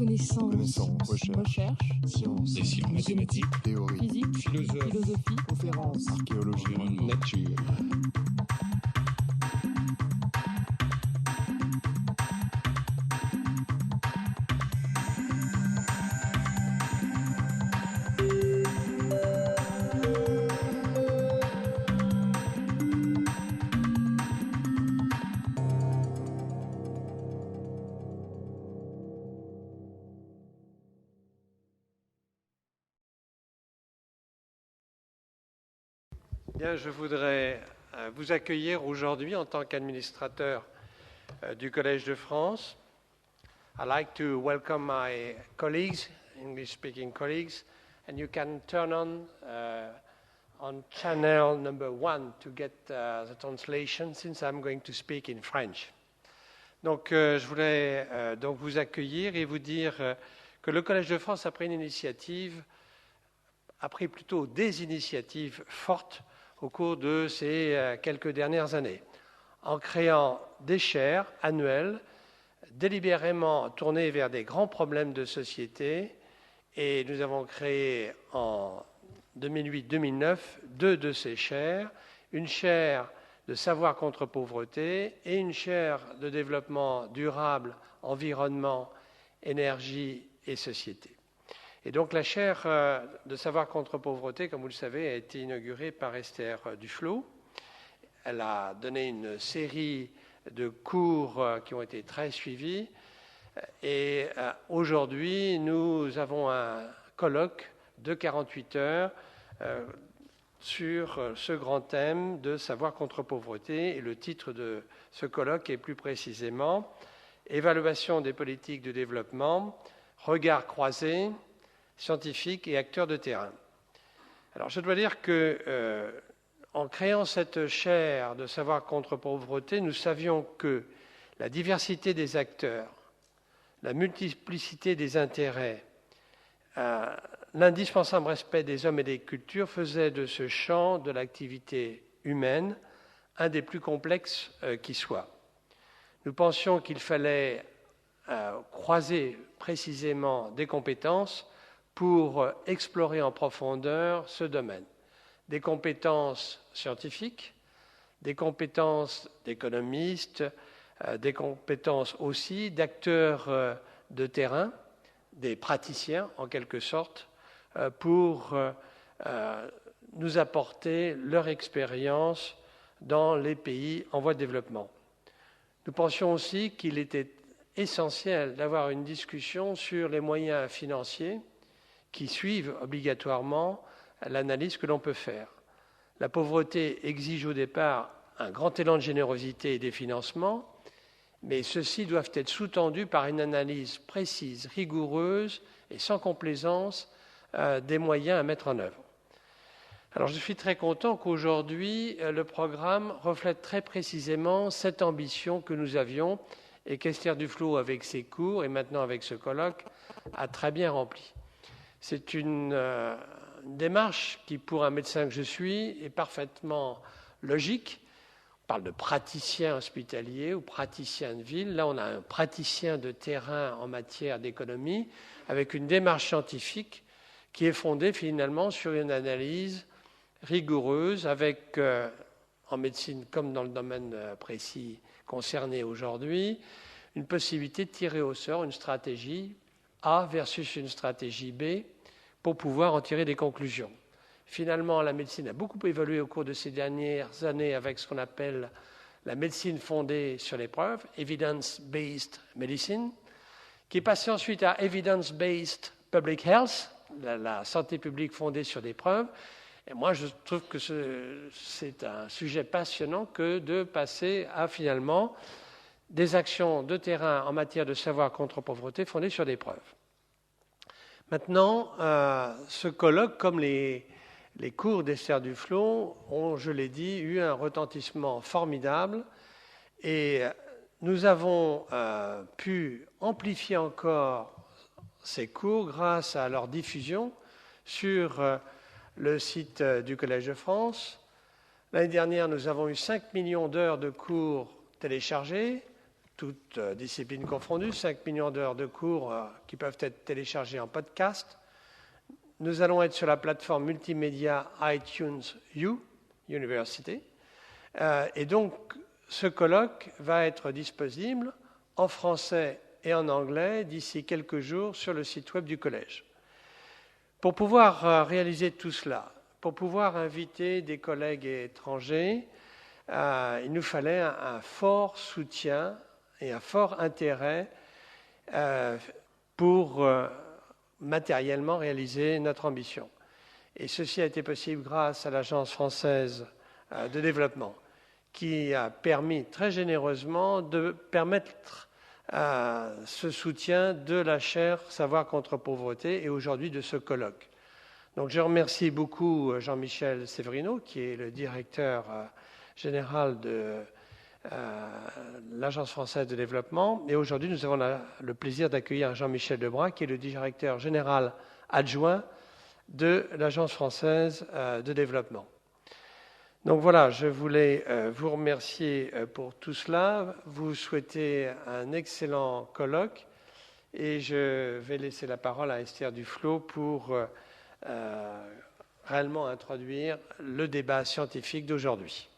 Connaissance, recherche, sciences, des sciences mathématiques, théorie, physique, philosophie, conférences, archéologie, nature. Bien, je voudrais vous accueillir aujourd'hui en tant qu'administrateur du Collège de France. I'd like to welcome my colleagues, English-speaking colleagues, and you can turn on channel number 1 to get the translation since I'm going to speak in French. Donc, je voulais donc vous accueillir et vous dire que le Collège de France a pris plutôt des initiatives fortes au cours de ces quelques dernières années, en créant des chaires annuelles délibérément tournées vers des grands problèmes de société. Et nous avons créé en 2008-2009 2 de ces chaires, une chaire de savoir contre pauvreté et une chaire de développement durable, environnement, énergie et société. Et donc la chaire de savoir contre pauvreté, comme vous le savez, a été inaugurée par Esther Duflo. Elle a donné une série de cours qui ont été très suivis. Et aujourd'hui, nous avons un colloque de 48 heures sur ce grand thème de savoir contre pauvreté. Et le titre de ce colloque est plus précisément « Évaluation des politiques de développement, regard croisé, scientifiques et acteurs de terrain ». Alors je dois dire que en créant cette chaire de savoir contre pauvreté, nous savions que la diversité des acteurs, la multiplicité des intérêts, l'indispensable respect des hommes et des cultures faisaient de ce champ de l'activité humaine un des plus complexes qui soit. Nous pensions qu'il fallait croiser précisément des compétences pour explorer en profondeur ce domaine. Des compétences scientifiques, des compétences d'économistes, des compétences aussi d'acteurs de terrain, des praticiens en quelque sorte, pour nous apporter leur expérience dans les pays en voie de développement. Nous pensions aussi qu'il était essentiel d'avoir une discussion sur les moyens financiers qui suivent obligatoirement l'analyse que l'on peut faire. La pauvreté exige au départ un grand élan de générosité et des financements, mais ceux-ci doivent être sous-tendus par une analyse précise, rigoureuse et sans complaisance des moyens à mettre en œuvre. Alors je suis très content qu'aujourd'hui, le programme reflète très précisément cette ambition que nous avions et qu'Esther Duflo, avec ses cours et maintenant avec ce colloque, a très bien rempli. C'est une démarche qui, pour un médecin que je suis, est parfaitement logique. On parle de praticien hospitalier ou praticien de ville. Là, on a un praticien de terrain en matière d'économie avec une démarche scientifique qui est fondée finalement sur une analyse rigoureuse avec, en médecine comme dans le domaine précis concerné aujourd'hui, une possibilité de tirer au sort une stratégie A versus une stratégie B pour pouvoir en tirer des conclusions. Finalement, la médecine a beaucoup évolué au cours de ces dernières années avec ce qu'on appelle la médecine fondée sur les preuves, evidence-based medicine, qui est passée ensuite à evidence-based public health, la santé publique fondée sur des preuves. Et moi, je trouve que c'est un sujet passionnant que de passer à finalement des actions de terrain en matière de savoir contre pauvreté fondées sur des preuves. Maintenant, ce colloque, comme les cours d'Esther Duflo, ont, je l'ai dit, eu un retentissement formidable et nous avons pu amplifier encore ces cours grâce à leur diffusion sur le site du Collège de France. L'année dernière, nous avons eu 5 millions d'heures de cours téléchargés, toutes disciplines confondues, 5 millions d'heures de cours qui peuvent être téléchargées en podcast. Nous allons être sur la plateforme multimédia iTunes U University. Et donc, ce colloque va être disponible en français et en anglais d'ici quelques jours sur le site web du collège. Pour pouvoir réaliser tout cela, pour pouvoir inviter des collègues étrangers, il nous fallait un fort soutien et un fort intérêt pour matériellement réaliser notre ambition. Et ceci a été possible grâce à l'Agence française de développement, qui a permis très généreusement de permettre ce soutien de la chaire Savoir contre pauvreté et aujourd'hui de ce colloque. Donc je remercie beaucoup Jean-Michel Severino, qui est le directeur général de l'Agence française de développement. Et aujourd'hui, nous avons le plaisir d'accueillir Jean-Michel Debras, qui est le directeur général adjoint de l'Agence française de développement. Donc voilà, je voulais vous remercier pour tout cela, vous souhaiter un excellent colloque et je vais laisser la parole à Esther Duflo pour réellement introduire le débat scientifique d'aujourd'hui.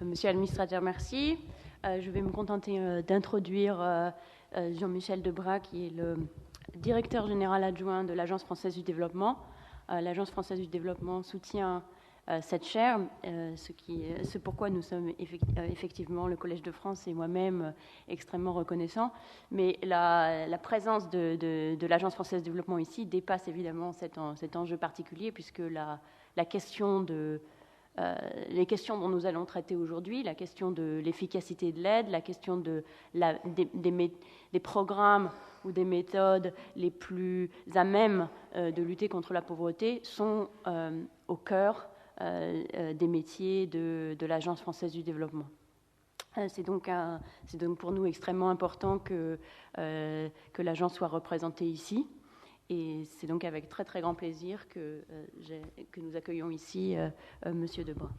Monsieur l'administrateur, merci. Je vais me contenter d'introduire Jean-Michel Debras, qui est le directeur général adjoint de l'Agence française du développement. L'Agence française du développement soutient cette chaire, ce pourquoi nous sommes effectivement, le Collège de France et moi-même, extrêmement reconnaissants. Mais la présence de l'Agence française du développement ici dépasse évidemment cet enjeu particulier, puisque la question les questions dont nous allons traiter aujourd'hui, la question de l'efficacité de l'aide, la question des programmes ou des méthodes les plus à même de lutter contre la pauvreté sont au cœur des métiers de l'Agence française du développement. C'est donc pour nous extrêmement important que l'agence soit représentée ici. Et c'est donc avec très très grand plaisir que nous accueillons ici Monsieur Debras.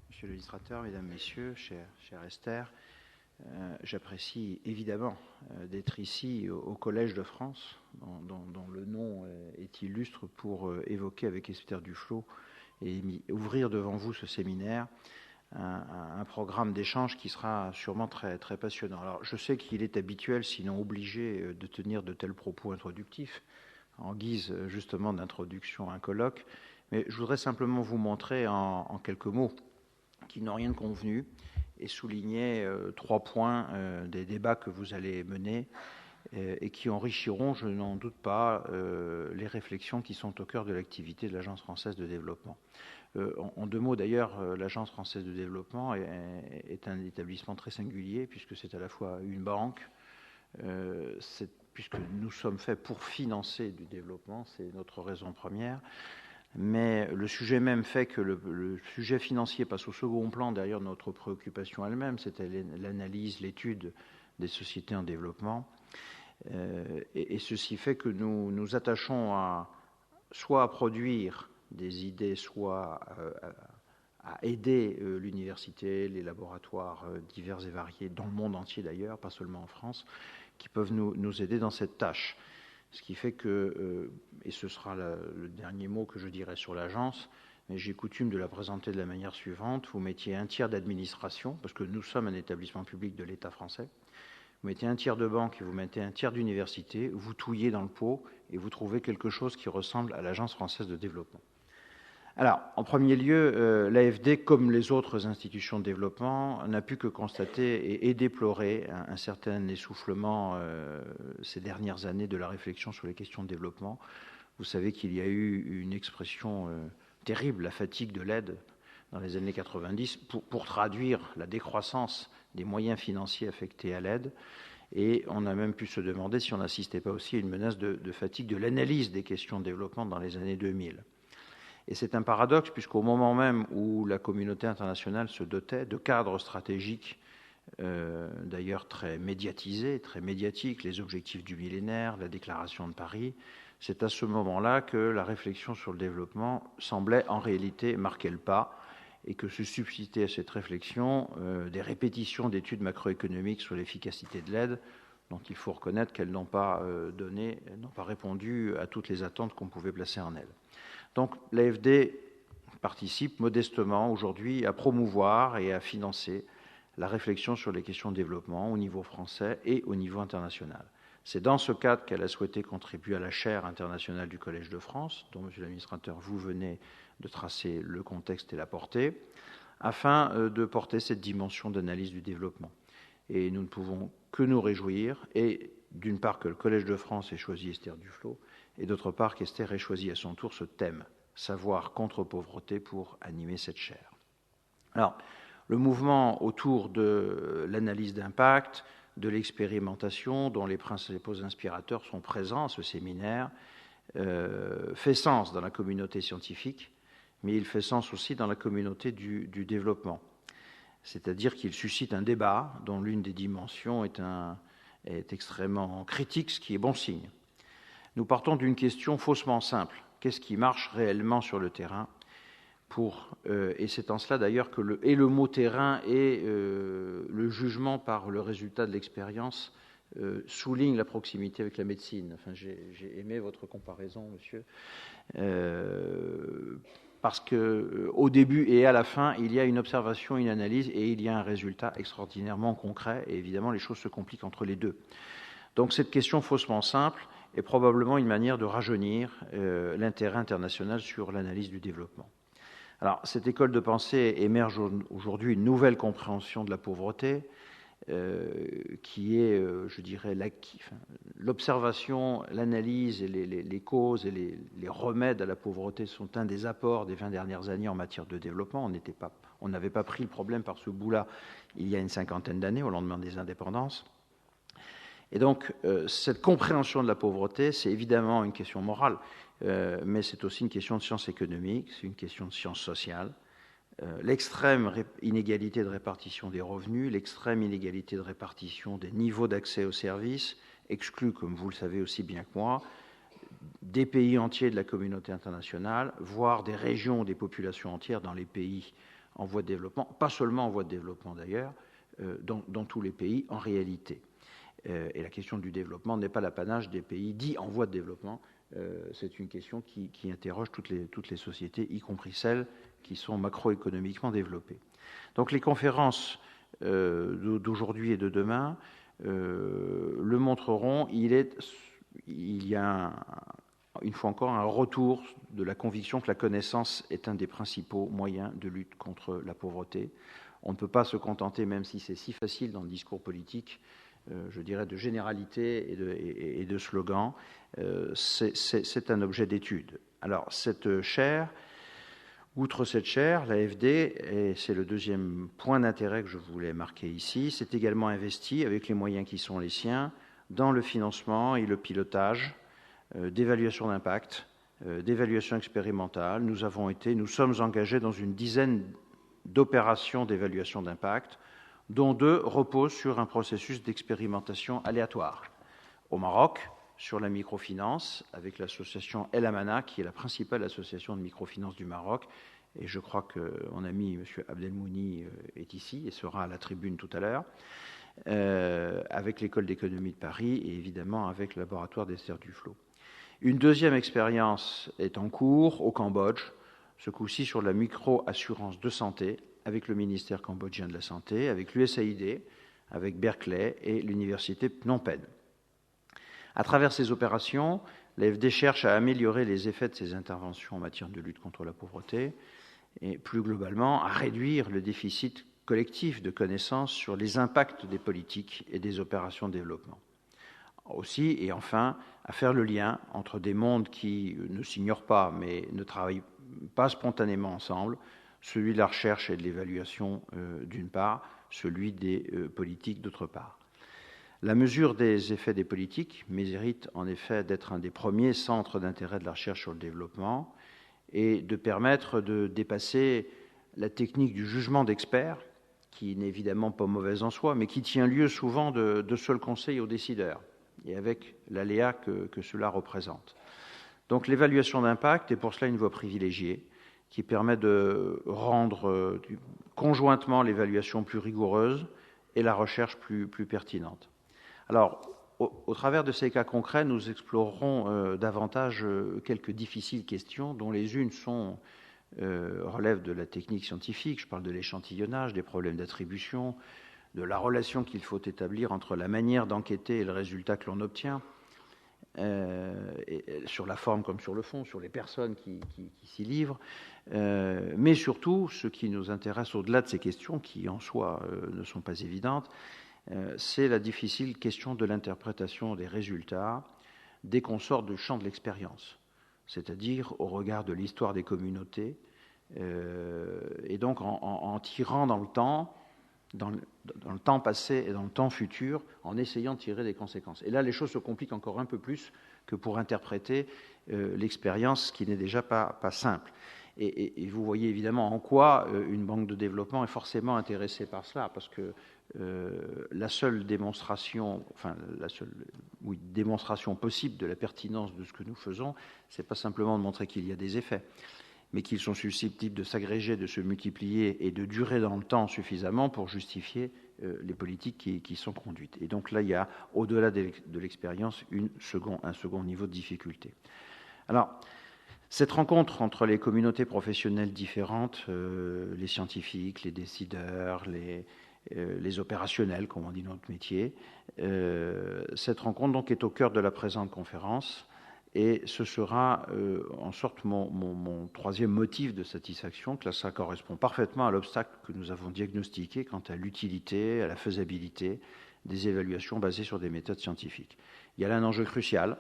Monsieur l'illustrateur, mesdames, messieurs, chère Esther, j'apprécie évidemment d'être ici au Collège de France, dont le nom est illustre, pour évoquer avec Esther Duflo et ouvrir devant vous ce séminaire, un programme d'échange qui sera sûrement très, très passionnant. Alors, je sais qu'il est habituel, sinon obligé, de tenir de tels propos introductifs, en guise justement d'introduction à un colloque, mais je voudrais simplement vous montrer en quelques mots, qui n'ont rien de convenu, et souligner 3 points des débats que vous allez mener et qui enrichiront, je n'en doute pas, les réflexions qui sont au cœur de l'activité de l'Agence française de développement. En 2 mots d'ailleurs, l'Agence française de développement est un établissement très singulier, puisque c'est à la fois une banque, puisque nous sommes faits pour financer du développement, c'est notre raison première, mais le sujet même fait que le sujet financier passe au second plan derrière notre préoccupation elle-même, c'était l'analyse, l'étude des sociétés en développement, et ceci fait que nous nous attachons soit à produire des idées, soit à aider l'université, les laboratoires divers et variés, dans le monde entier d'ailleurs, pas seulement en France, qui peuvent nous aider dans cette tâche. Ce qui fait que, et ce sera le dernier mot que je dirai sur l'agence, mais j'ai coutume de la présenter de la manière suivante. Vous mettiez un tiers d'administration, parce que nous sommes un établissement public de l'État français. Vous mettez un tiers de banque et vous mettez un tiers d'université, vous touillez dans le pot et vous trouvez quelque chose qui ressemble à l'Agence française de développement. Alors, en premier lieu, l'AFD, comme les autres institutions de développement, n'a pu que constater et déplorer un certain essoufflement ces dernières années de la réflexion sur les questions de développement. Vous savez qu'il y a eu une expression terrible, la fatigue de l'aide, dans les années 90, pour traduire la décroissance des moyens financiers affectés à l'aide. Et on a même pu se demander si on n'assistait pas aussi à une menace de fatigue de l'analyse des questions de développement dans les années 2000. Et c'est un paradoxe, puisqu'au moment même où la communauté internationale se dotait de cadres stratégiques, d'ailleurs très médiatisés, très médiatiques, les objectifs du millénaire, la déclaration de Paris, C'est à ce moment-là que la réflexion sur le développement semblait en réalité marquer le pas et que se substituaient à cette réflexion des répétitions d'études macroéconomiques sur l'efficacité de l'aide, dont il faut reconnaître qu'elles n'ont pas répondu à toutes les attentes qu'on pouvait placer en elles. Donc l'AFD participe modestement aujourd'hui à promouvoir et à financer la réflexion sur les questions de développement au niveau français et au niveau international. C'est dans ce cadre qu'elle a souhaité contribuer à la chaire internationale du Collège de France, dont, Monsieur l'administrateur, vous venez de tracer le contexte et la portée, afin de porter cette dimension d'analyse du développement. Et nous ne pouvons que nous réjouir, et d'une part que le Collège de France ait choisi Esther Duflo, et d'autre part qu'Esther ait choisi à son tour ce thème, savoir contre pauvreté, pour animer cette chaire. Alors, le mouvement autour de l'analyse d'impact, de l'expérimentation, dont les principaux inspirateurs sont présents à ce séminaire, fait sens dans la communauté scientifique, mais il fait sens aussi dans la communauté du développement. C'est-à-dire qu'il suscite un débat dont l'une des dimensions est extrêmement critique, ce qui est bon signe. Nous partons d'une question faussement simple. Qu'est-ce qui marche réellement sur le terrain ? Et c'est en cela d'ailleurs que le mot terrain et le jugement par le résultat de l'expérience souligne la proximité avec la médecine. Enfin, j'ai aimé votre comparaison, monsieur, parce qu'au début et à la fin, il y a une observation, une analyse, et il y a un résultat extraordinairement concret, et évidemment, les choses se compliquent entre les deux. Donc cette question faussement simple est probablement une manière de rajeunir l'intérêt international sur l'analyse du développement. Alors, cette école de pensée émerge aujourd'hui une nouvelle compréhension de la pauvreté, qui est, je dirais, l'observation, l'analyse et les causes et les remèdes à la pauvreté sont un des apports des 20 dernières années en matière de développement. On n'avait pas pris le problème par ce bout-là il y a une cinquantaine d'années, au lendemain des indépendances. Et donc, cette compréhension de la pauvreté, c'est évidemment une question morale, mais c'est aussi une question de science économique, c'est une question de science sociale. L'extrême inégalité de répartition des revenus, l'extrême inégalité de répartition des niveaux d'accès aux services exclut, comme vous le savez aussi bien que moi, des pays entiers de la communauté internationale, voire des régions ou des populations entières dans les pays en voie de développement, pas seulement en voie de développement d'ailleurs, dans tous les pays en réalité. Et la question du développement n'est pas l'apanage des pays dits en voie de développement, c'est une question qui interroge toutes les sociétés, y compris celles qui sont macroéconomiquement développées. Donc les conférences d'aujourd'hui et de demain le montreront, il y a une fois encore un retour de la conviction que la connaissance est un des principaux moyens de lutte contre la pauvreté. On ne peut pas se contenter, même si c'est si facile dans le discours politique, je dirais de généralité et de slogans, c'est un objet d'étude. Alors cette chaire, outre cette chaire, l'AFD, et c'est le deuxième point d'intérêt que je voulais marquer ici, s'est également investi avec les moyens qui sont les siens dans le financement et le pilotage d'évaluation d'impact, d'évaluation expérimentale. Nous sommes engagés dans une dizaine d'opérations d'évaluation d'impact, dont 2 reposent sur un processus d'expérimentation aléatoire. Au Maroc, sur la microfinance, avec l'association El Amana, qui est la principale association de microfinance du Maroc, et je crois que mon ami M. Abdelmouni est ici et sera à la tribune tout à l'heure, avec l'École d'économie de Paris et évidemment avec le laboratoire d'Esther Duflo. Une deuxième expérience est en cours au Cambodge, ce coup-ci sur la micro-assurance de santé, avec le ministère cambodgien de la Santé, avec l'USAID, avec Berkeley et l'université Phnom Penh. À travers ces opérations, l'AFD cherche à améliorer les effets de ses interventions en matière de lutte contre la pauvreté et plus globalement à réduire le déficit collectif de connaissances sur les impacts des politiques et des opérations de développement. Aussi, et enfin, à faire le lien entre des mondes qui ne s'ignorent pas mais ne travaillent pas spontanément ensemble, celui de la recherche et de l'évaluation d'une part, celui des politiques d'autre part. La mesure des effets des politiques mérite en effet d'être un des premiers centres d'intérêt de la recherche sur le développement et de permettre de dépasser la technique du jugement d'experts, qui n'est évidemment pas mauvaise en soi, mais qui tient lieu souvent de seuls conseils aux décideurs, et avec l'aléa que cela représente. Donc l'évaluation d'impact est pour cela une voie privilégiée qui permet de rendre conjointement l'évaluation plus rigoureuse et la recherche plus pertinente. Alors, au travers de ces cas concrets, nous explorerons davantage quelques difficiles questions dont les unes relèvent de la technique scientifique. Je parle de l'échantillonnage, des problèmes d'attribution, de la relation qu'il faut établir entre la manière d'enquêter et le résultat que l'on obtient, et sur la forme comme sur le fond, sur les personnes qui s'y livrent, mais surtout, ce qui nous intéresse au-delà de ces questions, qui en soi ne sont pas évidentes, c'est la difficile question de l'interprétation des résultats dès qu'on sort du champ de l'expérience, c'est-à-dire au regard de l'histoire des communautés, et donc en tirant dans le temps, dans le temps passé et dans le temps futur, en essayant de tirer des conséquences. Et là, les choses se compliquent encore un peu plus que pour interpréter l'expérience, qui n'est déjà pas simple. Et vous voyez évidemment en quoi une banque de développement est forcément intéressée par cela, parce que la seule démonstration possible de la pertinence de ce que nous faisons, c'est pas simplement de montrer qu'il y a des effets, mais qu'ils sont susceptibles de s'agréger, de se multiplier et de durer dans le temps suffisamment pour justifier les politiques qui sont conduites. Et donc là, il y a, au-delà de l'expérience, un second niveau de difficulté. Alors, cette rencontre entre les communautés professionnelles différentes, les scientifiques, les décideurs, les opérationnels, comme on dit dans notre métier, cette rencontre donc est au cœur de la présente conférence. Et ce sera en sorte mon troisième motif de satisfaction, que là, ça correspond parfaitement à l'obstacle que nous avons diagnostiqué quant à l'utilité, à la faisabilité des évaluations basées sur des méthodes scientifiques. Il y a là un enjeu crucial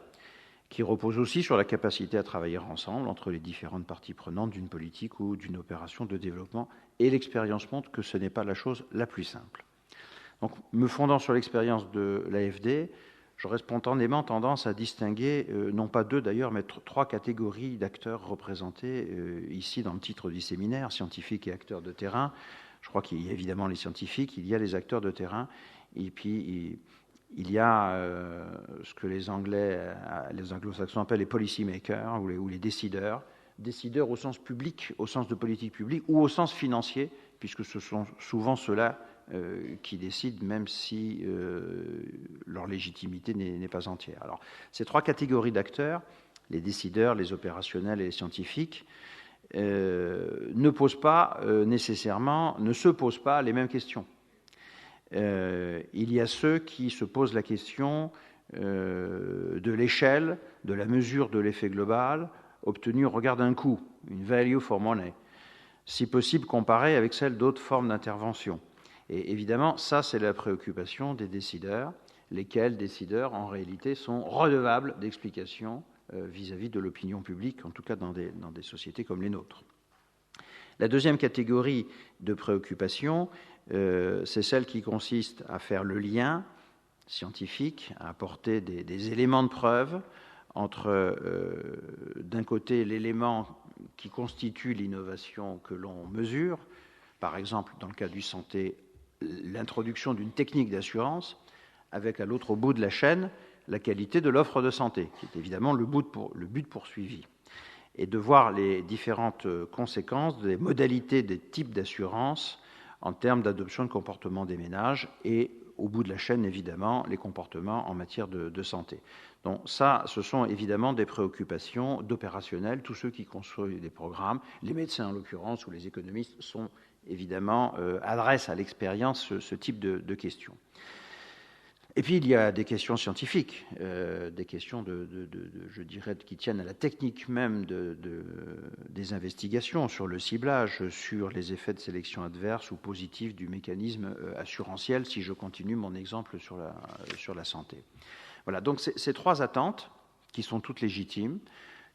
qui repose aussi sur la capacité à travailler ensemble entre les différentes parties prenantes d'une politique ou d'une opération de développement. Et l'expérience montre que ce n'est pas la chose la plus simple. Donc, me fondant sur l'expérience de l'AFD, j'aurais spontanément tendance à distinguer, non pas deux d'ailleurs, mais trois catégories d'acteurs représentés ici dans le titre du séminaire, scientifiques et acteurs de terrain. Je crois qu'il y a évidemment les scientifiques, il y a les acteurs de terrain, et puis il y a ce que les anglo-saxons appellent les policy makers ou les décideurs au sens public, au sens de politique publique ou au sens financier, puisque ce sont souvent ceux-là qui décident, même si leur légitimité n'est pas entière. Alors, ces trois catégories d'acteurs, les décideurs, les opérationnels et les scientifiques, ne se posent pas les mêmes questions. Il y a ceux qui se posent la question de l'échelle, de la mesure de l'effet global obtenu au regard d'un coût, une value for money, si possible comparée avec celle d'autres formes d'intervention. Et évidemment, ça, c'est la préoccupation des décideurs, lesquels décideurs, en réalité, sont redevables d'explications vis-à-vis de l'opinion publique, en tout cas dans des sociétés comme les nôtres. La deuxième catégorie de préoccupation, c'est celle qui consiste à faire le lien scientifique, à apporter des éléments de preuve entre, d'un côté, l'élément qui constitue l'innovation que l'on mesure, par exemple, dans le cas du santé, l'introduction d'une technique d'assurance, avec à l'autre bout de la chaîne la qualité de l'offre de santé, qui est évidemment le but poursuivi, et de voir les différentes conséquences des modalités des types d'assurance en termes d'adoption de comportements des ménages et, au bout de la chaîne, évidemment, les comportements en matière de santé. Donc ça, ce sont évidemment des préoccupations d'opérationnels, tous ceux qui construisent des programmes, les médecins en l'occurrence ou les économistes sont évidemment adressent à l'expérience ce type de questions. Et puis il y a des questions scientifiques, des questions je dirais, qui tiennent à la technique même des investigations sur le ciblage, sur les effets de sélection adverse ou positive du mécanisme assurantiel, si je continue mon exemple sur la santé. Voilà, donc ces trois attentes, qui sont toutes légitimes,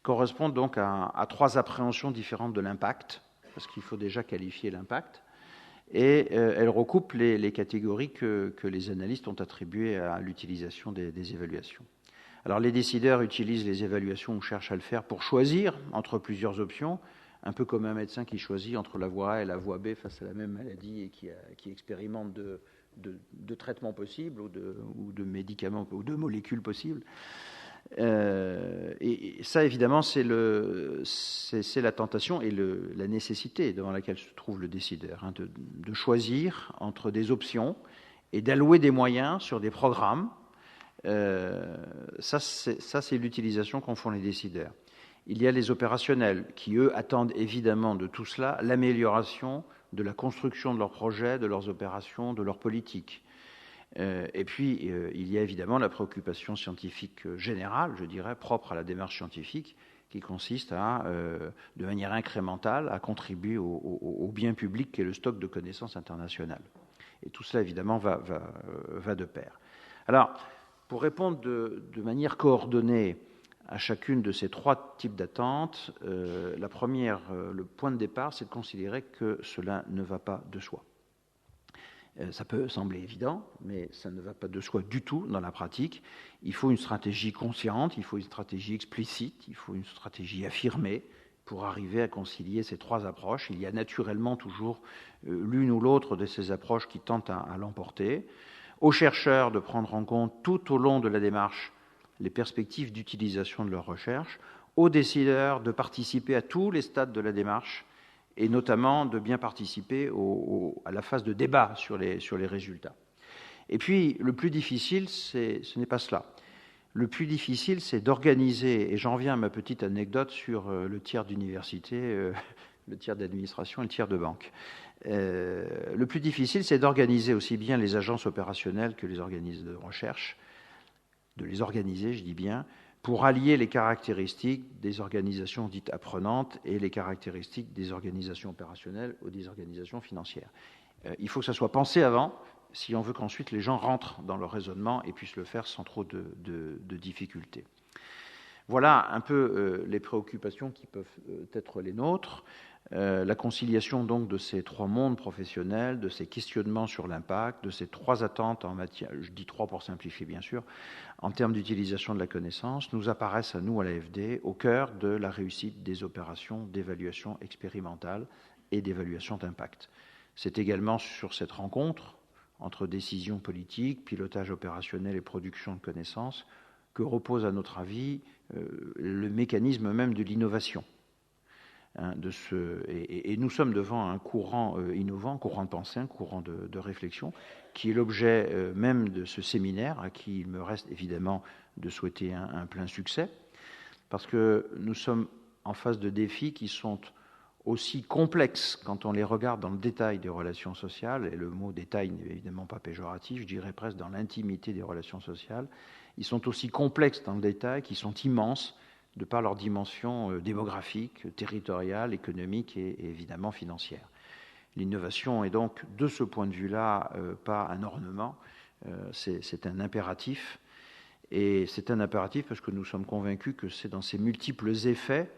correspondent donc à trois appréhensions différentes de l'impact, parce qu'il faut déjà qualifier l'impact, et elles recoupent les catégories que les analystes ont attribuées à l'utilisation des évaluations. Alors les décideurs utilisent les évaluations ou cherchent à le faire pour choisir entre plusieurs options, un peu comme un médecin qui choisit entre la voie A et la voie B face à la même maladie et qui expérimente de traitements possibles ou de médicaments ou de molécules possibles. Et ça, évidemment, c'est la tentation et la nécessité devant laquelle se trouve le décideur, hein, de choisir entre des options et d'allouer des moyens sur des programmes. Ça, c'est l'utilisation qu'en font les décideurs. Il y a les opérationnels qui, eux, attendent évidemment de tout cela l'amélioration de la construction de leurs projets, de leurs opérations, de leurs politiques. Et puis, il y a évidemment la préoccupation scientifique générale, je dirais, propre à la démarche scientifique, qui consiste à, de manière incrémentale, à contribuer au bien public qu'est le stock de connaissances internationales. Et tout cela, évidemment, va de pair. Alors, pour répondre de manière coordonnée à chacune de ces trois types d'attentes, la première, le point de départ, c'est de considérer que cela ne va pas de soi. Ça peut sembler évident, mais ça ne va pas de soi du tout dans la pratique. Il faut une stratégie consciente, il faut une stratégie explicite, il faut une stratégie affirmée pour arriver à concilier ces trois approches. Il y a naturellement toujours l'une ou l'autre de ces approches qui tentent à l'emporter. Aux chercheurs de prendre en compte tout au long de la démarche les perspectives d'utilisation de leurs recherches, aux décideurs de participer à tous les stades de la démarche et notamment de bien participer à la phase de débat sur les résultats. Et puis, le plus difficile, ce n'est pas cela. Le plus difficile, c'est d'organiser, et j'en viens à ma petite anecdote sur le tiers d'université, le tiers d'administration et le tiers de banque. Le plus difficile, c'est d'organiser aussi bien les agences opérationnelles que les organismes de recherche, de les organiser, je dis bien, pour allier les caractéristiques des organisations dites apprenantes et les caractéristiques des organisations opérationnelles ou des organisations financières. Il faut que ça soit pensé avant, si on veut qu'ensuite les gens rentrent dans leur raisonnement et puissent le faire sans trop de difficultés. Voilà un peu les préoccupations qui peuvent être les nôtres. La conciliation donc de ces trois mondes professionnels, de ces questionnements sur l'impact, de ces trois attentes en matière, je dis trois pour simplifier bien sûr, en termes d'utilisation de la connaissance, nous apparaissent à nous, à l'AFD, au cœur de la réussite des opérations d'évaluation expérimentale et d'évaluation d'impact. C'est également sur cette rencontre entre décision politique, pilotage opérationnel et production de connaissances que repose, à notre avis, le mécanisme même de l'innovation. Et nous sommes devant un courant innovant, courant de pensée, un courant de réflexion, qui est l'objet même de ce séminaire, à qui il me reste évidemment de souhaiter un plein succès, parce que nous sommes en face de défis qui sont aussi complexes quand on les regarde dans le détail des relations sociales, et le mot détail n'est évidemment pas péjoratif, je dirais presque dans l'intimité des relations sociales. Ils sont aussi complexes dans le détail, qui sont immenses, de par leur dimension démographique, territoriale, économique et évidemment financière. L'innovation est donc, de ce point de vue-là, pas un ornement, c'est un impératif. Et c'est un impératif parce que nous sommes convaincus que c'est dans ces multiples effets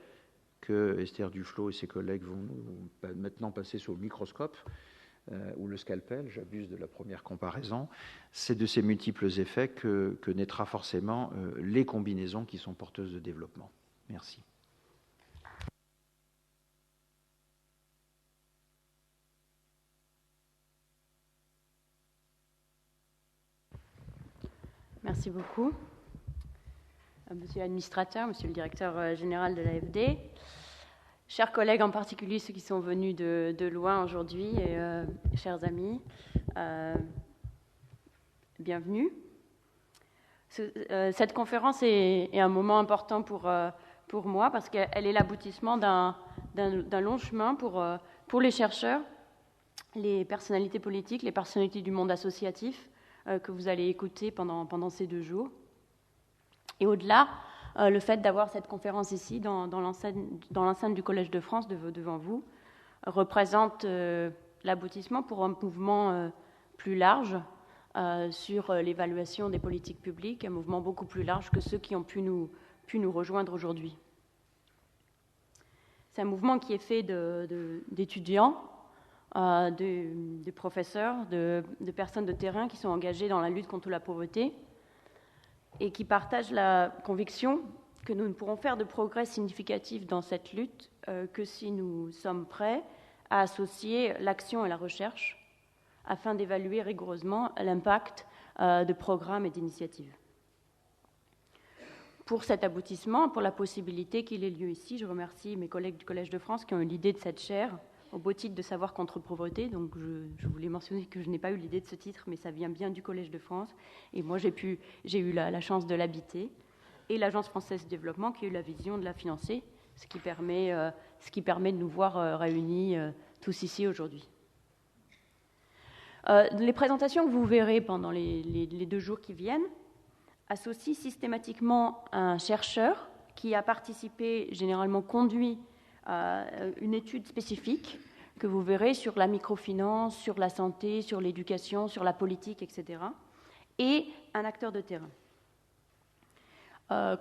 que Esther Duflo et ses collègues vont maintenant passer sous le microscope ou le scalpel, j'abuse de la première comparaison, c'est de ces multiples effets que naîtra forcément les combinaisons qui sont porteuses de développement. Merci. Merci beaucoup. Monsieur l'administrateur, monsieur le directeur général de l'AFD, chers collègues, en particulier ceux qui sont venus de loin aujourd'hui, et chers amis, bienvenue. Cette conférence est un moment important pour moi parce qu'elle est l'aboutissement d'un long chemin pour les chercheurs, les personnalités politiques, les personnalités du monde associatif que vous allez écouter pendant ces 2 jours. Et au-delà, le fait d'avoir cette conférence ici, dans l'enceinte du Collège de France, devant vous, représente l'aboutissement pour un mouvement plus large sur l'évaluation des politiques publiques, un mouvement beaucoup plus large que ceux qui ont pu nous rejoindre aujourd'hui. C'est un mouvement qui est fait d'étudiants, de professeurs, de personnes de terrain qui sont engagées dans la lutte contre la pauvreté et qui partagent la conviction que nous ne pourrons faire de progrès significatifs dans cette lutte que si nous sommes prêts à associer l'action et la recherche afin d'évaluer rigoureusement l'impact de programmes et d'initiatives. pour cet aboutissement, pour la possibilité qu'il ait lieu ici. Je remercie mes collègues du Collège de France qui ont eu l'idée de cette chaire, au beau titre de Savoir contre pauvreté. Donc je voulais mentionner que je n'ai pas eu l'idée de ce titre, mais ça vient bien du Collège de France. Et moi, j'ai eu la chance de l'habiter. Et l'Agence française de développement qui a eu la vision de la financer, ce qui permet de nous voir réunis tous ici aujourd'hui. Les présentations que vous verrez pendant les 2 jours qui viennent associent systématiquement un chercheur qui a participé, généralement conduit, à une étude spécifique que vous verrez sur la microfinance, sur la santé, sur l'éducation, sur la politique, etc., et un acteur de terrain.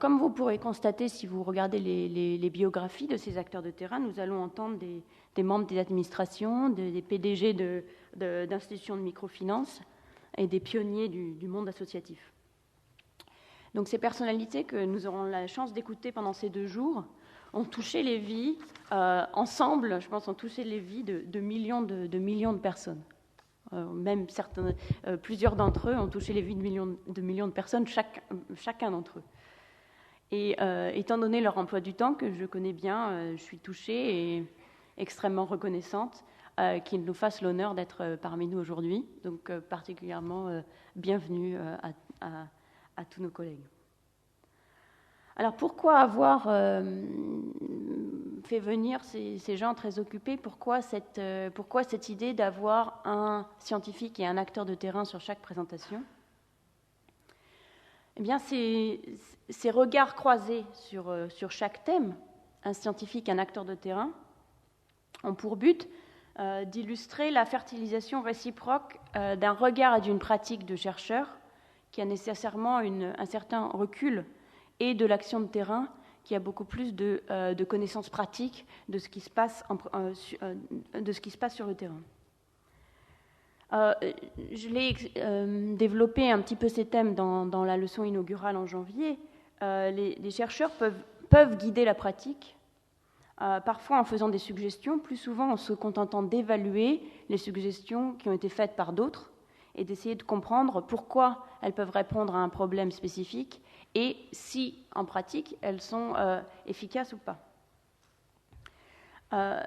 Comme vous pourrez constater si vous regardez les biographies de ces acteurs de terrain, nous allons entendre des membres des administrations, des PDG d'institutions de microfinance et des pionniers du monde associatif. Donc ces personnalités que nous aurons la chance d'écouter pendant ces 2 jours ont touché les vies, ensemble, je pense, ont touché les vies de millions de personnes. Même plusieurs d'entre eux ont touché les vies de millions de personnes, chacun d'entre eux. Et étant donné leur emploi du temps, que je connais bien, je suis touchée et extrêmement reconnaissante qu'ils nous fassent l'honneur d'être parmi nous aujourd'hui. Donc particulièrement bienvenue à tous nos collègues. Alors pourquoi avoir fait venir ces gens très occupés ? Pourquoi cette idée d'avoir un scientifique et un acteur de terrain sur chaque présentation ? Eh bien, ces regards croisés sur chaque thème, un scientifique, un acteur de terrain, ont pour but d'illustrer la fertilisation réciproque d'un regard et d'une pratique de chercheur qui a nécessairement un certain recul et de l'action de terrain qui a beaucoup plus de connaissances pratiques de ce qui se passe sur le terrain. Je l'ai développé un petit peu ces thèmes dans la leçon inaugurale en janvier. Les chercheurs peuvent guider la pratique, parfois en faisant des suggestions, plus souvent en se contentant d'évaluer les suggestions qui ont été faites par d'autres et d'essayer de comprendre pourquoi elles peuvent répondre à un problème spécifique et si, en pratique, elles sont efficaces ou pas.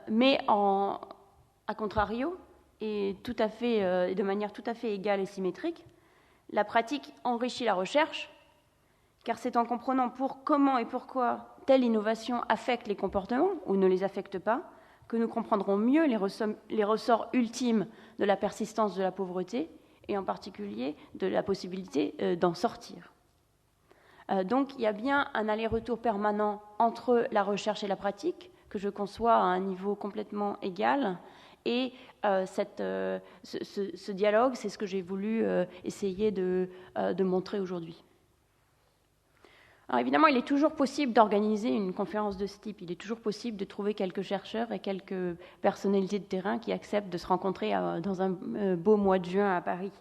Mais à contrario, et de manière tout à fait égale et symétrique, la pratique enrichit la recherche, car c'est en comprenant comment et pourquoi telle innovation affecte les comportements ou ne les affecte pas que nous comprendrons mieux les ressorts ultimes de la persistance de la pauvreté et en particulier de la possibilité d'en sortir. Donc il y a bien un aller-retour permanent entre la recherche et la pratique que je conçois à un niveau complètement égal. Et ce dialogue, c'est ce que j'ai voulu essayer de montrer aujourd'hui. Alors évidemment, il est toujours possible d'organiser une conférence de ce type. Il est toujours possible de trouver quelques chercheurs et quelques personnalités de terrain qui acceptent de se rencontrer dans un beau mois de juin à Paris.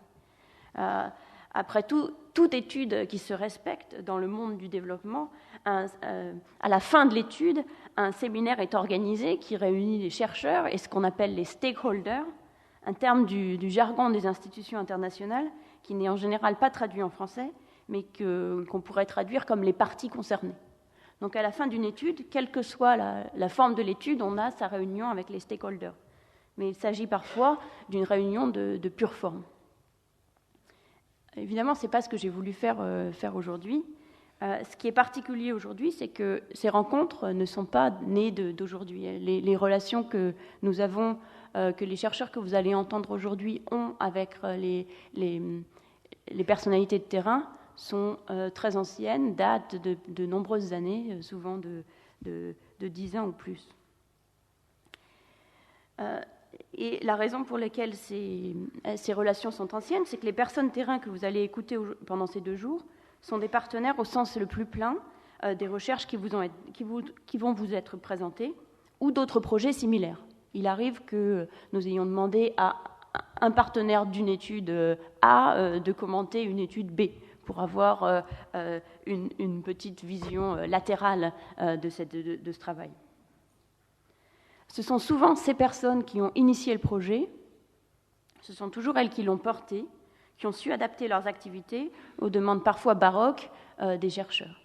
Après tout, toute étude qui se respecte dans le monde du développement, à la fin de l'étude, un séminaire est organisé qui réunit les chercheurs et ce qu'on appelle les stakeholders, un terme du jargon des institutions internationales qui n'est en général pas traduit en français, mais qu'on pourrait traduire comme les parties concernées. Donc à la fin d'une étude, quelle que soit la forme de l'étude, on a sa réunion avec les stakeholders. Mais il s'agit parfois d'une réunion de pure forme. Évidemment, ce n'est pas ce que j'ai voulu faire aujourd'hui. Ce qui est particulier aujourd'hui, c'est que ces rencontres ne sont pas nées d'aujourd'hui. Les relations que nous avons, que les chercheurs que vous allez entendre aujourd'hui ont avec les personnalités de terrain sont très anciennes, datent de nombreuses années, souvent de 10 ans ou plus. Et la raison pour laquelle ces relations sont anciennes, c'est que les personnes de terrain que vous allez écouter pendant ces 2 jours sont des partenaires au sens le plus plein des recherches qui vont vous être présentées ou d'autres projets similaires. Il arrive que nous ayons demandé à un partenaire d'une étude A de commenter une étude B pour avoir une petite vision latérale de ce travail. Ce sont souvent ces personnes qui ont initié le projet, ce sont toujours elles qui l'ont porté, qui ont su adapter leurs activités aux demandes parfois baroques des chercheurs.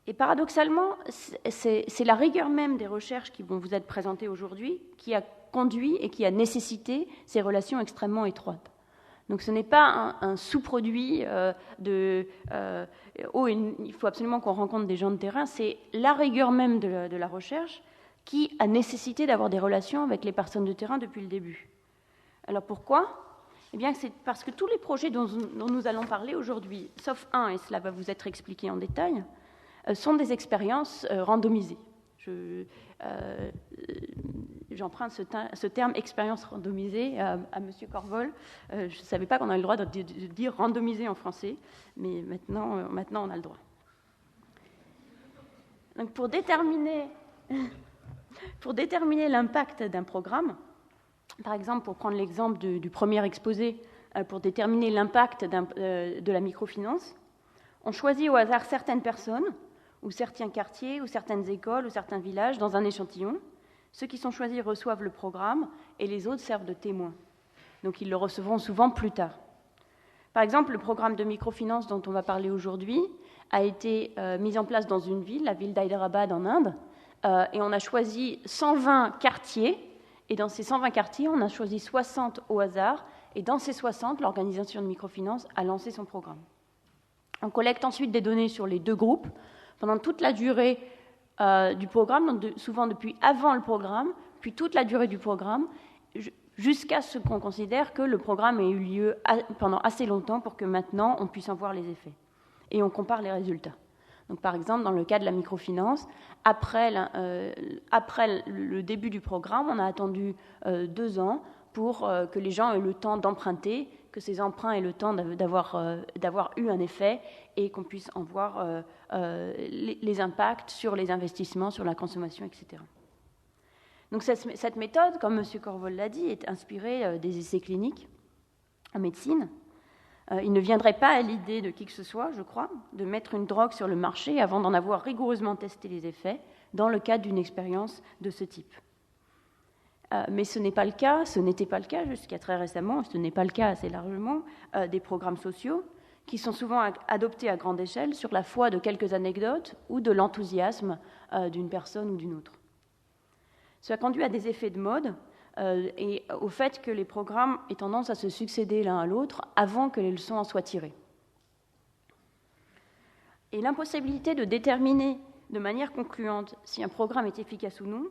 Et paradoxalement, c'est la rigueur même des recherches qui vont vous être présentées aujourd'hui qui a conduit et qui a nécessité ces relations extrêmement étroites. Donc ce n'est pas un sous-produit il faut absolument qu'on rencontre des gens de terrain, c'est la rigueur même de la recherche qui a nécessité d'avoir des relations avec les personnes de terrain depuis le début. Alors pourquoi ? Eh bien, c'est parce que tous les projets dont nous allons parler aujourd'hui, sauf un, et cela va vous être expliqué en détail, sont des expériences randomisées. J'emprunte ce terme expérience randomisée à M. Corvol. Je ne savais pas qu'on avait le droit de dire randomisé en français, mais maintenant on a le droit. Donc pour déterminer l'impact d'un programme, par exemple, pour prendre l'exemple du premier exposé, pour déterminer l'impact de la microfinance, on choisit au hasard certaines personnes, ou certains quartiers, ou certaines écoles, ou certains villages dans un échantillon. Ceux qui sont choisis reçoivent le programme et les autres servent de témoins. Donc ils le recevront souvent plus tard. Par exemple, le programme de microfinance dont on va parler aujourd'hui a été mis en place dans une ville, la ville d'Hyderabad en Inde, et on a choisi 120 quartiers, et dans ces 120 quartiers, on a choisi 60 au hasard, et dans ces 60, l'organisation de microfinance a lancé son programme. On collecte ensuite des données sur les deux groupes, pendant toute la durée du programme, donc souvent depuis avant le programme, puis toute la durée du programme, jusqu'à ce qu'on considère que le programme ait eu lieu pendant assez longtemps pour que maintenant on puisse en voir les effets. Et on compare les résultats. Donc, par exemple, dans le cas de la microfinance, après le début du programme, on a attendu 2 ans pour que les gens aient le temps d'emprunter, que ces emprunts aient le temps d'avoir eu un effet et qu'on puisse en voir les impacts sur les investissements, sur la consommation, etc. Donc cette méthode, comme M. Corvol l'a dit, est inspirée des essais cliniques en médecine. Il ne viendrait pas à l'idée de qui que ce soit, je crois, de mettre une drogue sur le marché avant d'en avoir rigoureusement testé les effets dans le cadre d'une expérience de ce type. Mais ce n'était pas le cas jusqu'à très récemment, ce n'est pas le cas assez largement, des programmes sociaux qui sont souvent adoptés à grande échelle sur la foi de quelques anecdotes ou de l'enthousiasme d'une personne ou d'une autre. Cela conduit à des effets de mode et au fait que les programmes aient tendance à se succéder l'un à l'autre avant que les leçons en soient tirées. Et l'impossibilité de déterminer de manière concluante si un programme est efficace ou non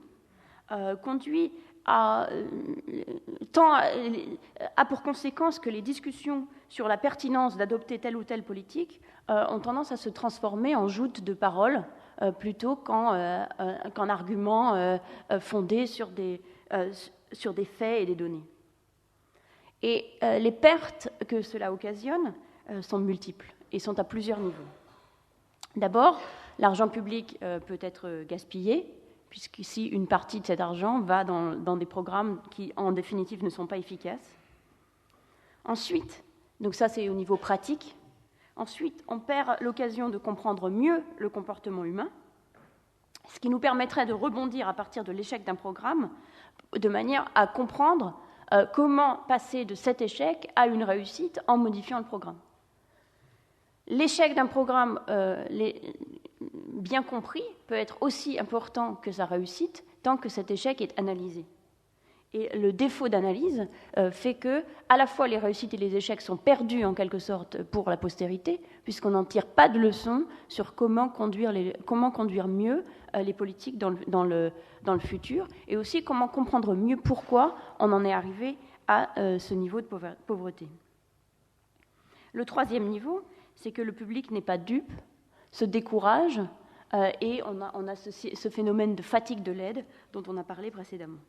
conduit a pour conséquence que les discussions sur la pertinence d'adopter telle ou telle politique ont tendance à se transformer en joutes de paroles plutôt qu'en arguments fondés sur des faits et des données. Et les pertes que cela occasionne sont multiples et sont à plusieurs niveaux. D'abord, l'argent public peut être gaspillé, puisqu'ici, une partie de cet argent va dans des programmes qui, en définitive, ne sont pas efficaces. Ensuite, donc ça c'est au niveau pratique, ensuite, on perd l'occasion de comprendre mieux le comportement humain, ce qui nous permettrait de rebondir à partir de l'échec d'un programme, de manière à comprendre comment passer de cet échec à une réussite en modifiant le programme. L'échec d'un programme bien compris peut être aussi important que sa réussite tant que cet échec est analysé. Et le défaut d'analyse fait que, à la fois, les réussites et les échecs sont perdus en quelque sorte pour la postérité, puisqu'on n'en tire pas de leçons sur comment conduire mieux les politiques dans le futur, et aussi comment comprendre mieux pourquoi on en est arrivé à ce niveau de pauvreté. Le troisième niveau, c'est que le public n'est pas dupe, se décourage, et on a ce phénomène de fatigue de l'aide dont on a parlé précédemment.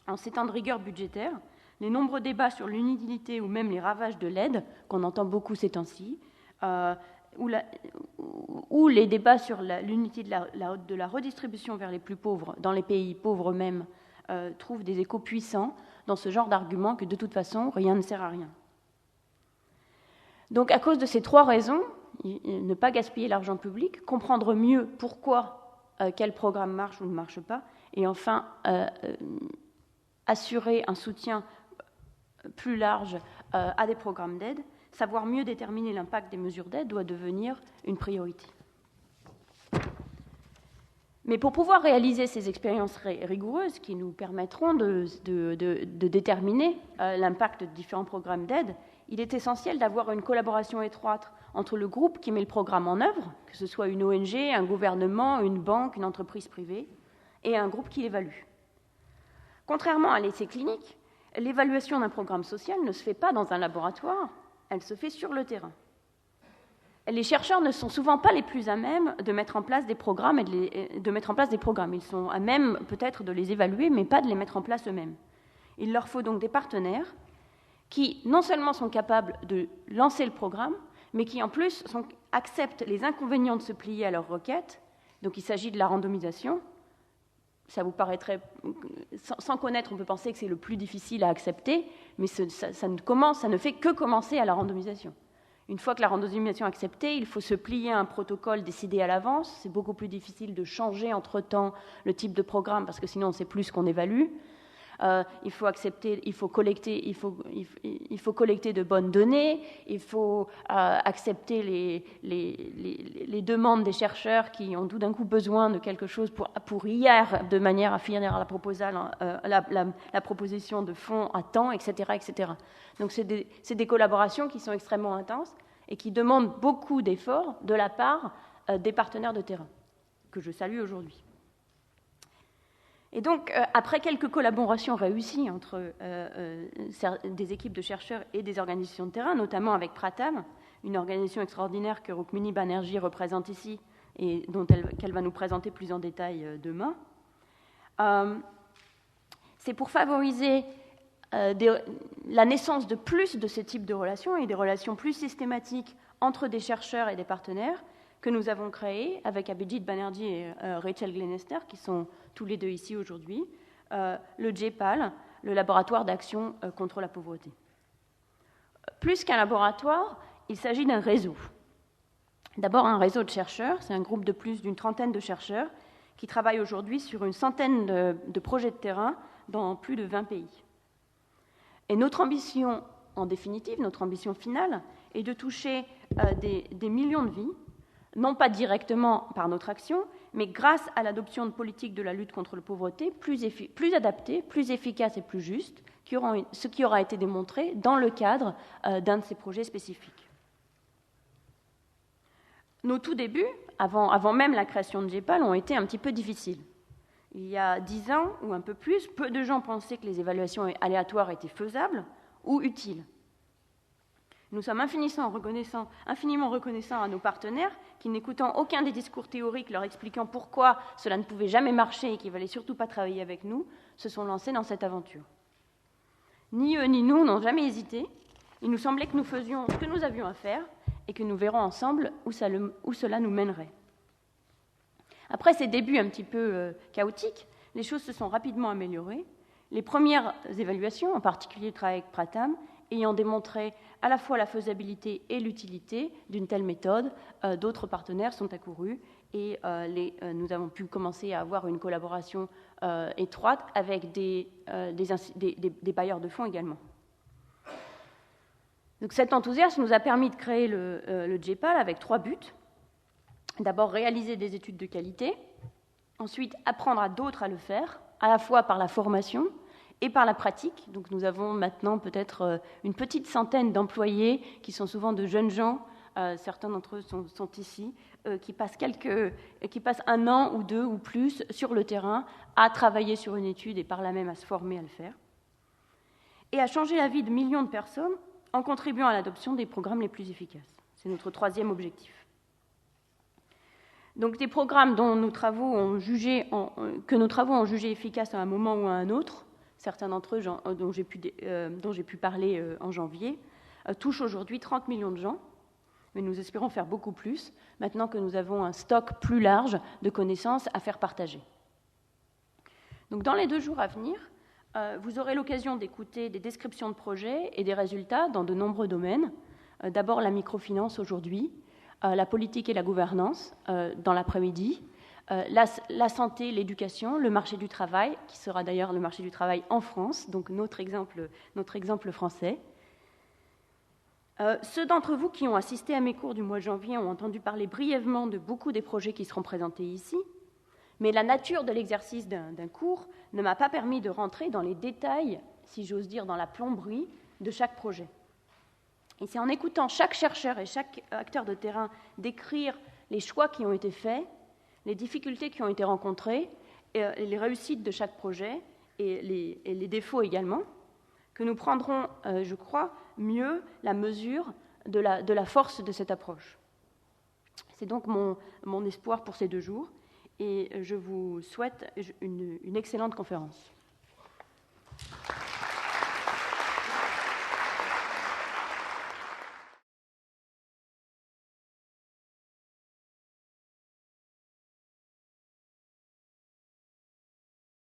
En ces temps de rigueur budgétaire, les nombreux débats sur l'inutilité ou même les ravages de l'aide, qu'on entend beaucoup ces temps-ci, ou les débats sur l'unité de la redistribution vers les plus pauvres, dans les pays pauvres eux-mêmes, trouvent des échos puissants dans ce genre d'argument que de toute façon, rien ne sert à rien. Donc à cause de ces 3 raisons, ne pas gaspiller l'argent public, comprendre mieux pourquoi quel programme marche ou ne marche pas, et enfin assurer un soutien plus large à des programmes d'aide, savoir mieux déterminer l'impact des mesures d'aide doit devenir une priorité. Mais pour pouvoir réaliser ces expériences rigoureuses qui nous permettront de déterminer l'impact de différents programmes d'aide, il est essentiel d'avoir une collaboration étroite entre le groupe qui met le programme en œuvre, que ce soit une ONG, un gouvernement, une banque, une entreprise privée, et un groupe qui l'évalue. Contrairement à l'essai clinique, l'évaluation d'un programme social ne se fait pas dans un laboratoire, elle se fait sur le terrain. Les chercheurs ne sont souvent pas les plus à même de mettre en place des programmes Ils sont à même peut-être de les évaluer, mais pas de les mettre en place eux-mêmes. Il leur faut donc des partenaires qui non seulement sont capables de lancer le programme, mais qui en plus acceptent les inconvénients de se plier à leurs requêtes. Donc il s'agit de la randomisation. Ça vous paraîtrait, sans connaître, on peut penser que c'est le plus difficile à accepter, mais ça ne fait que commencer à la randomisation. Une fois que la randomisation est acceptée, il faut se plier à un protocole décidé à l'avance. C'est beaucoup plus difficile de changer entre-temps le type de programme, parce que sinon on ne sait plus ce qu'on évalue. Il faut collecter de bonnes données, il faut accepter les demandes des chercheurs qui ont tout d'un coup besoin de quelque chose pour hier, de manière à finir la proposition de fonds à temps, etc. etc. Donc c'est des collaborations qui sont extrêmement intenses et qui demandent beaucoup d'efforts de la part des partenaires de terrain, que je salue aujourd'hui. Et donc, après quelques collaborations réussies entre des équipes de chercheurs et des organisations de terrain, notamment avec Pratham, une organisation extraordinaire que Rukmini Banerjee représente ici et qu'elle va nous présenter plus en détail demain, c'est pour favoriser la naissance de plus de ce type de relations et des relations plus systématiques entre des chercheurs et des partenaires que nous avons créé avec Abhijit Banerjee et Rachel Glenister, qui sont tous les deux ici aujourd'hui, le JPAL, le laboratoire d'action contre la pauvreté. Plus qu'un laboratoire, il s'agit d'un réseau. D'abord un réseau de chercheurs, c'est un groupe de plus d'une trentaine de chercheurs qui travaillent aujourd'hui sur une centaine de projets de terrain dans plus de 20 pays. Et notre ambition, en définitive, notre ambition finale, est de toucher des millions de vies, non pas directement par notre action, mais grâce à l'adoption de politiques de la lutte contre la pauvreté plus adaptées, plus efficaces et plus justes, ce qui aura été démontré dans le cadre d'un de ces projets spécifiques. Nos tout débuts, avant même la création de JPAL, ont été un petit peu difficiles. Il y a 10 ans, ou un peu plus, peu de gens pensaient que les évaluations aléatoires étaient faisables ou utiles. Nous sommes infiniment reconnaissants à nos partenaires qui, n'écoutant aucun des discours théoriques leur expliquant pourquoi cela ne pouvait jamais marcher et qu'il ne fallait surtout pas travailler avec nous, se sont lancés dans cette aventure. Ni eux ni nous n'ont jamais hésité. Il nous semblait que nous faisions ce que nous avions à faire et que nous verrons ensemble où cela nous mènerait. Après ces débuts un petit peu chaotiques, les choses se sont rapidement améliorées. Les premières évaluations, en particulier le travail avec Pratham, ayant démontré à la fois la faisabilité et l'utilité d'une telle méthode, d'autres partenaires sont accourus et nous avons pu commencer à avoir une collaboration étroite avec des bailleurs de fonds également. Donc cet enthousiasme nous a permis de créer le JPAL avec 3 buts. D'abord, réaliser des études de qualité, ensuite apprendre à d'autres à le faire, à la fois par la formation et par la pratique. Donc nous avons maintenant peut-être une petite centaine d'employés qui sont souvent de jeunes gens, certains d'entre eux sont ici, qui passent 1 an ou 2 ou plus sur le terrain à travailler sur une étude et par là même à se former à le faire. Et à changer la vie de millions de personnes en contribuant à l'adoption des programmes les plus efficaces. C'est notre 3e objectif. Donc des programmes que nos travaux ont jugé efficaces à un moment ou à un autre, certains d'entre eux dont j'ai pu parler en janvier, touchent aujourd'hui 30 millions de gens, mais nous espérons faire beaucoup plus, maintenant que nous avons un stock plus large de connaissances à faire partager. Donc dans les 2 jours à venir, vous aurez l'occasion d'écouter des descriptions de projets et des résultats dans de nombreux domaines. D'abord la microfinance aujourd'hui, la politique et la gouvernance dans l'après-midi, la santé, l'éducation, le marché du travail, qui sera d'ailleurs le marché du travail en France, donc notre exemple français. Ceux d'entre vous qui ont assisté à mes cours du mois de janvier ont entendu parler brièvement de beaucoup des projets qui seront présentés ici, Mais la nature de l'exercice d'un cours ne m'a pas permis de rentrer dans les détails, si j'ose dire, dans la plomberie de chaque projet. Et c'est en écoutant chaque chercheur et chaque acteur de terrain décrire les choix qui ont été faits, les difficultés qui ont été rencontrées, et les réussites de chaque projet, et les défauts également, que nous prendrons, je crois, mieux la mesure de la force de cette approche. C'est donc mon espoir pour ces 2 jours, et je vous souhaite une excellente conférence.